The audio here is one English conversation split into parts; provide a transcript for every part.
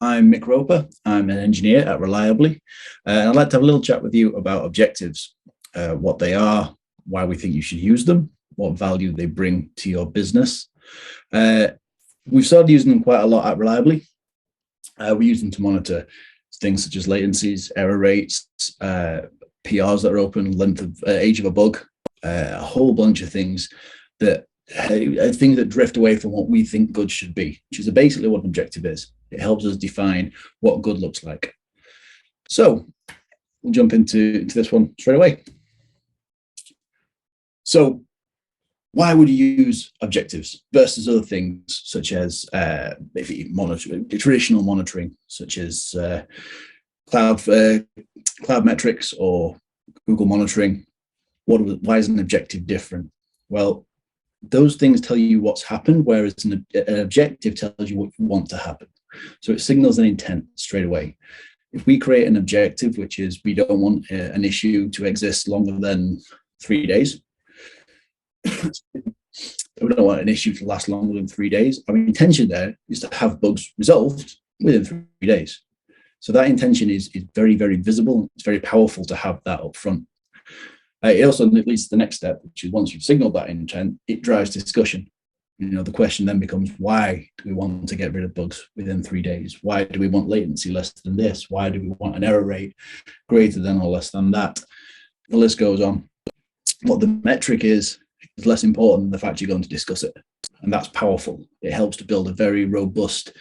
I'm Mick Roper. I'm an engineer at Reliably. And I'd like to have a little chat with you about objectives, what they are, why we think you should use them, what value they bring to your business. We've started using them quite a lot at Reliably. We use them to monitor things such as latencies, error rates, PRs that are open, length of age of a bug, a whole bunch of things that drift away from what we think good should be, which is basically what an objective is. It helps us define what good looks like. So we'll jump into this one straight away. So why would you use objectives versus other things such as maybe traditional monitoring, such as cloud metrics or Google monitoring? Why is an objective different? Well, those things tell you what's happened, whereas an objective tells you what you want to happen. So it signals an intent straight away. If we create an objective, which is we don't want an issue to exist longer than 3 days, we don't want an issue to last longer than 3 days. Our intention there is to have bugs resolved within 3 days. So that intention is very, very visible. It's very powerful to have that up front. It also leads to the next step, which is once you've signaled that intent, it drives discussion. The question then becomes, why do we want to get rid of bugs within 3 days? Why do we want latency less than this? Why do we want an error rate greater than or less than that? The list goes on. What the metric is less important than the fact you're going to discuss it. And that's powerful. It helps to build a very robust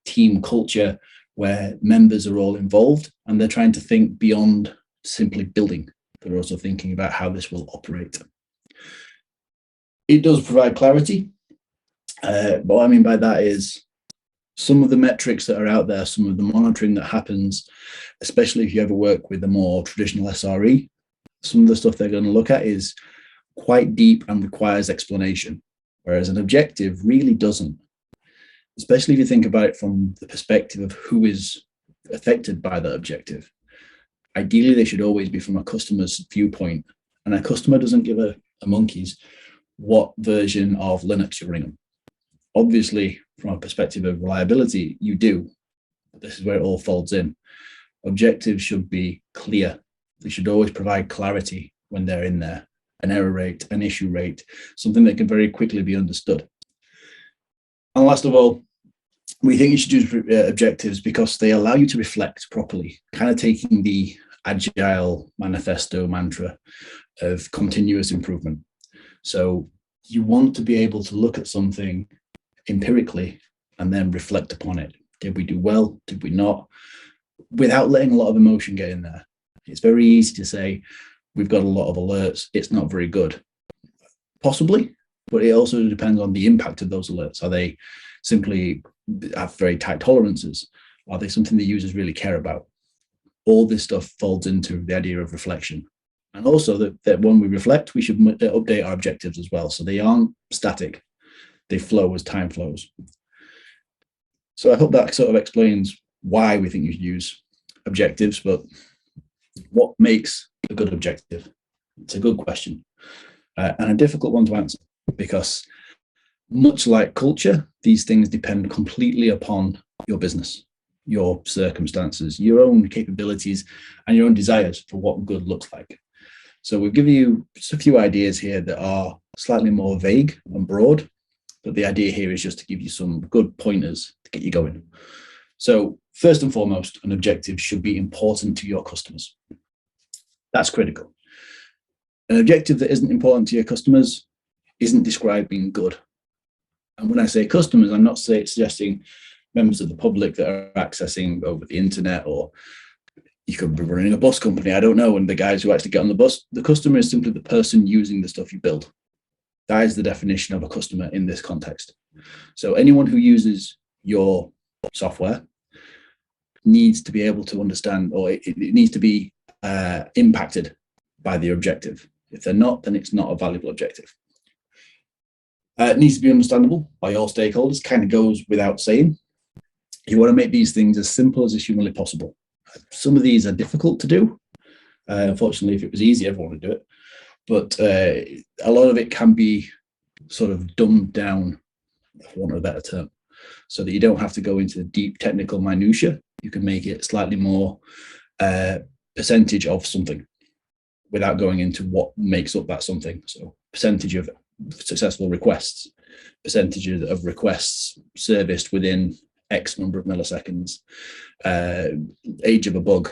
team culture where members are all involved and they're trying to think beyond simply building. They're also thinking about how this will operate. It does provide clarity. What I mean by that is some of the metrics that are out there, some of the monitoring that happens, especially if you ever work with a more traditional SRE, some of the stuff they're going to look at is quite deep and requires explanation, whereas an objective really doesn't, especially if you think about it from the perspective of who is affected by that objective. Ideally, they should always be from a customer's viewpoint, and a customer doesn't give a monkey's what version of Linux you're running. Obviously, from a perspective of reliability, you do. But this is where it all folds in. Objectives should be clear. They should always provide clarity when they're in there. An error rate, an issue rate, something that can very quickly be understood. And last of all, we think you should use objectives because they allow you to reflect properly, kind of taking the agile manifesto mantra of continuous improvement. So you want to be able to look at something empirically and then reflect upon it. Did we do well? Did we not? Without letting a lot of emotion get in there. It's very easy to say, we've got a lot of alerts, it's not very good. Possibly, but it also depends on the impact of those alerts. Are they simply have very tight tolerances? Are they something the users really care about? All this stuff folds into the idea of reflection. And also that when we reflect, we should update our objectives as well. So they aren't static. They flow as time flows. So I hope that sort of explains why we think you should use objectives, but what makes a good objective? It's a good question and a difficult one to answer because much like culture, these things depend completely upon your business, your circumstances, your own capabilities, and your own desires for what good looks like. So we've given you just a few ideas here that are slightly more vague and broad, but the idea here is just to give you some good pointers to get you going. So first and foremost, an objective should be important to your customers. That's critical. An objective that isn't important to your customers isn't describing good. And when I say customers, I'm not suggesting members of the public that are accessing over the internet, or you could be running a bus company, I don't know, and the guys who actually get on the bus. The customer is simply the person using the stuff you build. That is the definition of a customer in this context. So anyone who uses your software needs to be able to understand, or it needs to be impacted by the objective. If they're not, then it's not a valuable objective. It needs to be understandable by all stakeholders, kind of goes without saying. You want to make these things as simple as is humanly possible. Some of these are difficult to do. Unfortunately, if it was easy, everyone would do it. But a lot of it can be sort of dumbed down, for want of a better term. so that you don't have to go into the deep technical minutia. You can make it slightly more percentage of something without going into what makes up that something. So percentage of successful requests, percentages of requests serviced within X number of milliseconds, age of a bug,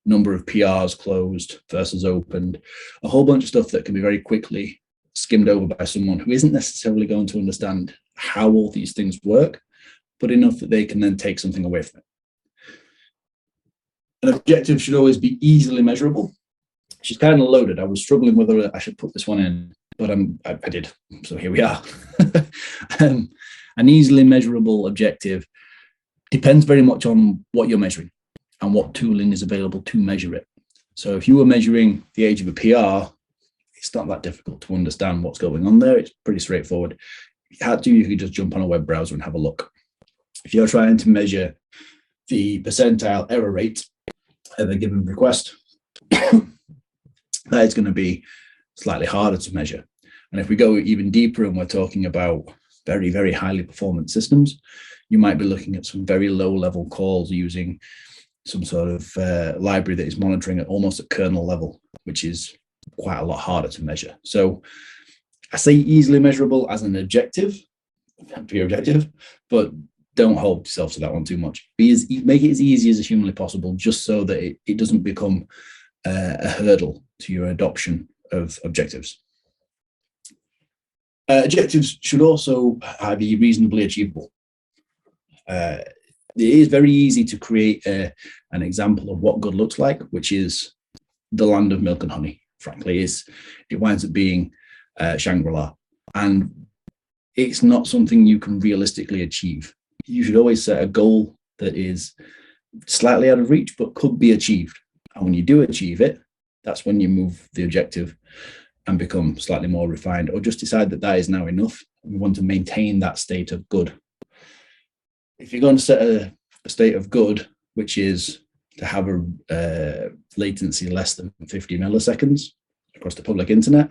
number of PRs closed versus opened, a whole bunch of stuff that can be very quickly skimmed over by someone who isn't necessarily going to understand how all these things work, but enough that they can then take something away from it. An objective should always be easily measurable. She's kind of loaded. I was struggling whether I should put this one in, but I did. So here we are. An easily measurable objective depends very much on what you're measuring and what tooling is available to measure it. So if you were measuring the age of a PR, it's not that difficult to understand what's going on there. It's pretty straightforward. If you had to, you could just jump on a web browser and have a look. If you're trying to measure the percentile error rate of a given request, that is going to be slightly harder to measure. And if we go even deeper and we're talking about very, very highly performant systems, you might be looking at some very low level calls using some sort of library that is monitoring at almost at kernel level, which is quite a lot harder to measure. So I say easily measurable as an objective, for your objective, but don't hold yourself to that one too much. Make it as easy as humanly possible, just so that it doesn't become a hurdle to your adoption of objectives. Objectives should also be reasonably achievable. It is very easy to create an example of what good looks like, which is the land of milk and honey. Frankly, it winds up being Shangri-La, and it's not something you can realistically achieve. You should always set a goal that is slightly out of reach, but could be achieved. And when you do achieve it, that's when you move the objective and become slightly more refined, or just decide that that is now enough. We want to maintain that state of good. If you're going to set a state of good, which is to have a latency less than 50 milliseconds across the public internet,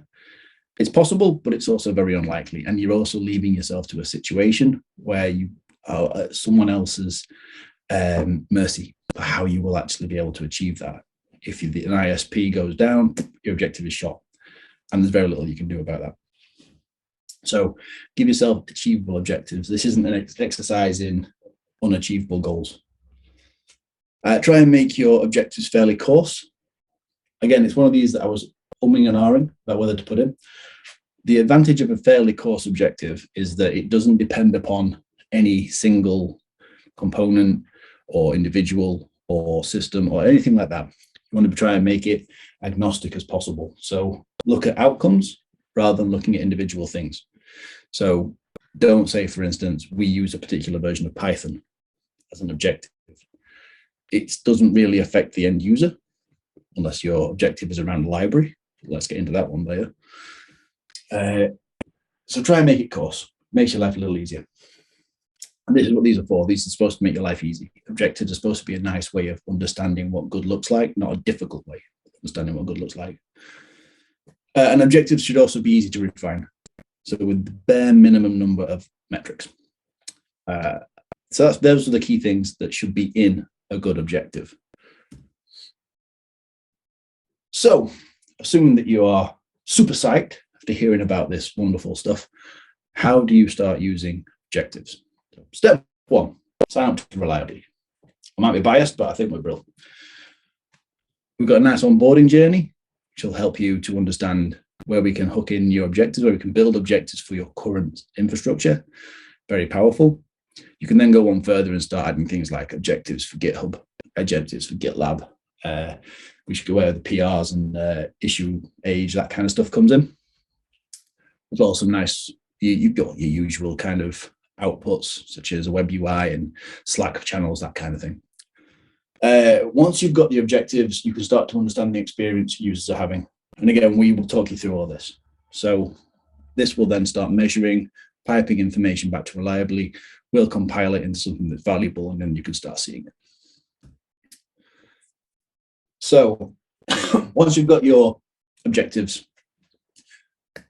it's possible, but it's also very unlikely. And you're also leaving yourself to a situation where you are at someone else's mercy for how you will actually be able to achieve that. If an ISP goes down, your objective is shot, and there's very little you can do about that. So give yourself achievable objectives. This isn't an exercise in unachievable goals. Try and make your objectives fairly coarse. Again, it's one of these that I was umming and ahhing about whether to put in. The advantage of a fairly coarse objective is that it doesn't depend upon any single component or individual or system or anything like that. You want to try and make it agnostic as possible. So look at outcomes rather than looking at individual things. So don't say, for instance, we use a particular version of Python as an objective. It doesn't really affect the end user unless your objective is around a library. Let's get into that one later. So try and make it coarse. Makes your life a little easier. And this is what these are for. These are supposed to make your life easy. Objectives are supposed to be a nice way of understanding what good looks like, not a difficult way of understanding what good looks like. And objectives should also be easy to refine. So with the bare minimum number of metrics. So those are the key things that should be in a good objective. So, assuming that you are super psyched after hearing about this wonderful stuff, how do you start using objectives? So, step one, sign up to Reliably. I might be biased, but I think we're brilliant. We've got a nice onboarding journey, which will help you to understand where we can hook in your objectives, where we can build objectives for your current infrastructure. Very powerful. You can then go on further and start adding things like objectives for GitHub, objectives for GitLab. We should go where the PRs and issue age, that kind of stuff comes in. There's also some nice, you've got your usual kind of outputs, such as a web UI and Slack channels, that kind of thing. Once you've got the objectives, you can start to understand the experience users are having. And again, we will talk you through all this. So this will then start measuring, piping information back to Reliably. We'll compile it into something that's valuable, and then you can start seeing it. So once you've got your objectives,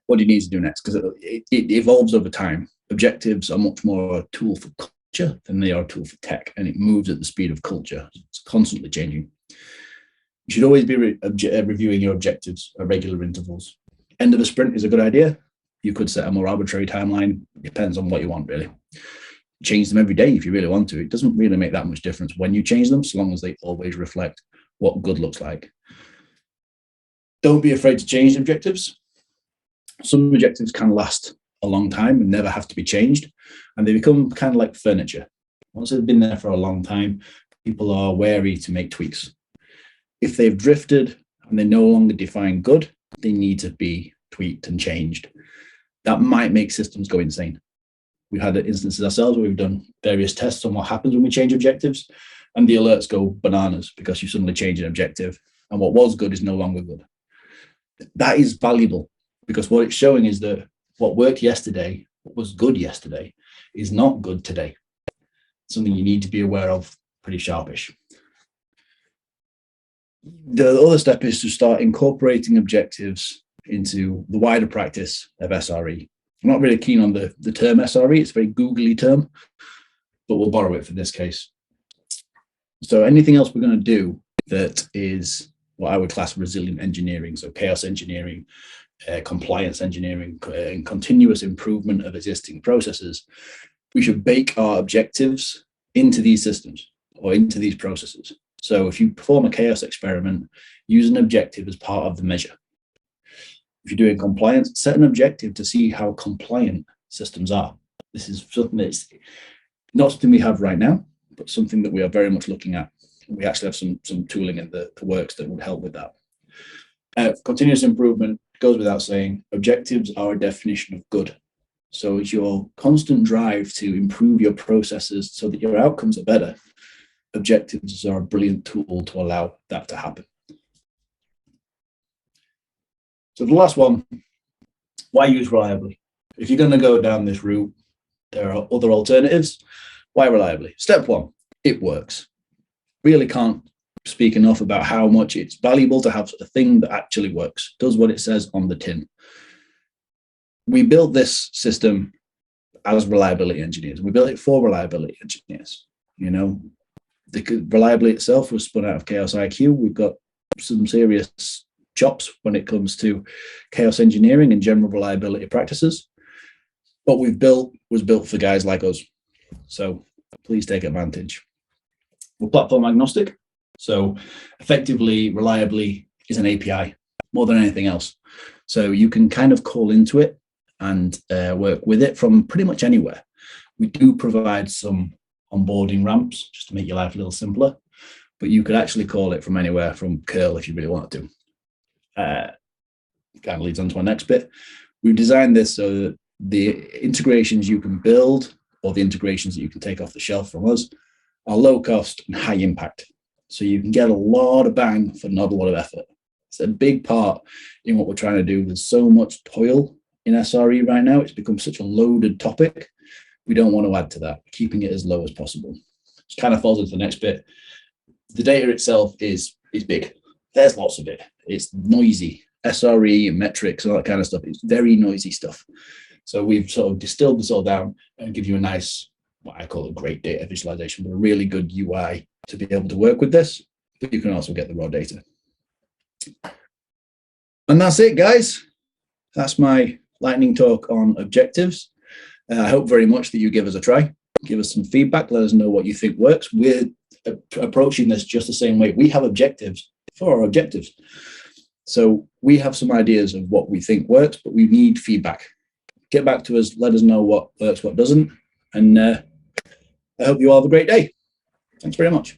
what do you need to do next? Because it evolves over time. objectives are much more a tool for culture than they are a tool for tech, and it moves at the speed of culture. It's constantly changing. You should always be reviewing your objectives at regular intervals. End of the sprint is a good idea. You could set a more arbitrary timeline. It depends on what you want, really. Change them every day if you really want to. It doesn't really make that much difference when you change them, so long as they always reflect what good looks like. Don't be afraid to change objectives. Some objectives can last a long time and never have to be changed, and they become kind of like furniture. Once they've been there for a long time, people are wary to make tweaks. If they've drifted and they no longer define good, they need to be tweaked and changed. That might make systems go insane. We've had instances ourselves where we've done various tests on what happens when we change objectives, and the alerts go bananas because you suddenly change an objective and what was good is no longer good. That is valuable because what it's showing is that what worked yesterday, what was good yesterday, is not good today. Something you need to be aware of pretty sharpish. The other step is to start incorporating objectives into the wider practice of SRE. I'm not really keen on the term SRE. It's a very googly term, but we'll borrow it for this case. So anything else we're going to do that is what I would class resilient engineering, so chaos engineering, compliance engineering, and continuous improvement of existing processes, we should bake our objectives into these systems or into these processes. So if you perform a chaos experiment, use an objective as part of the measure. If you're doing compliance, set an objective to see how compliant systems are. This is something that's not something we have right now, but something that we are very much looking at. We actually have some tooling in the works that would help with that. Continuous improvement goes without saying. Objectives are a definition of good. So it's your constant drive to improve your processes so that your outcomes are better. Objectives are a brilliant tool to allow that to happen. So the last one, why use Reliably? If you're going to go down this route, there are other alternatives. Why Reliably? Step one, it works. Really can't speak enough about how much it's valuable to have a thing that actually works, does what it says on the tin. We built this system as reliability engineers. We built it for reliability engineers. You know, Reliably itself was spun out of Chaos IQ. We've got some serious chops when it comes to chaos engineering and general reliability practices. What we've built was built for guys like us. So please take advantage. We're platform agnostic. So effectively, Reliably is an API more than anything else. So you can kind of call into it and work with it from pretty much anywhere. We do provide some onboarding ramps just to make your life a little simpler, but you could actually call it from anywhere, from curl if you really wanted to. Kind of leads on to our next bit. We've designed this so that the integrations you can build or the integrations that you can take off the shelf from us are low cost and high impact. So you can get a lot of bang for not a lot of effort. It's a big part in what we're trying to do. There's so much toil in SRE right now. It's become such a loaded topic. We don't want to add to that, keeping it as low as possible. Which kind of falls into the next bit. The data itself is big. There's lots of it. It's noisy. SRE and metrics and all that kind of stuff. It's very noisy stuff. So we've sort of distilled this all down and give you a nice, what I call a great data visualization, but a really good UI to be able to work with this. But you can also get the raw data. And that's it, guys. That's my lightning talk on objectives. I hope very much that you give us a try. Give us some feedback. Let us know what you think works. We're approaching this just the same way. We have objectives for our objectives. So we have some ideas of what we think works, but we need feedback. Get back to us. Let us know what works, what doesn't. And I hope you all have a great day. Thanks very much.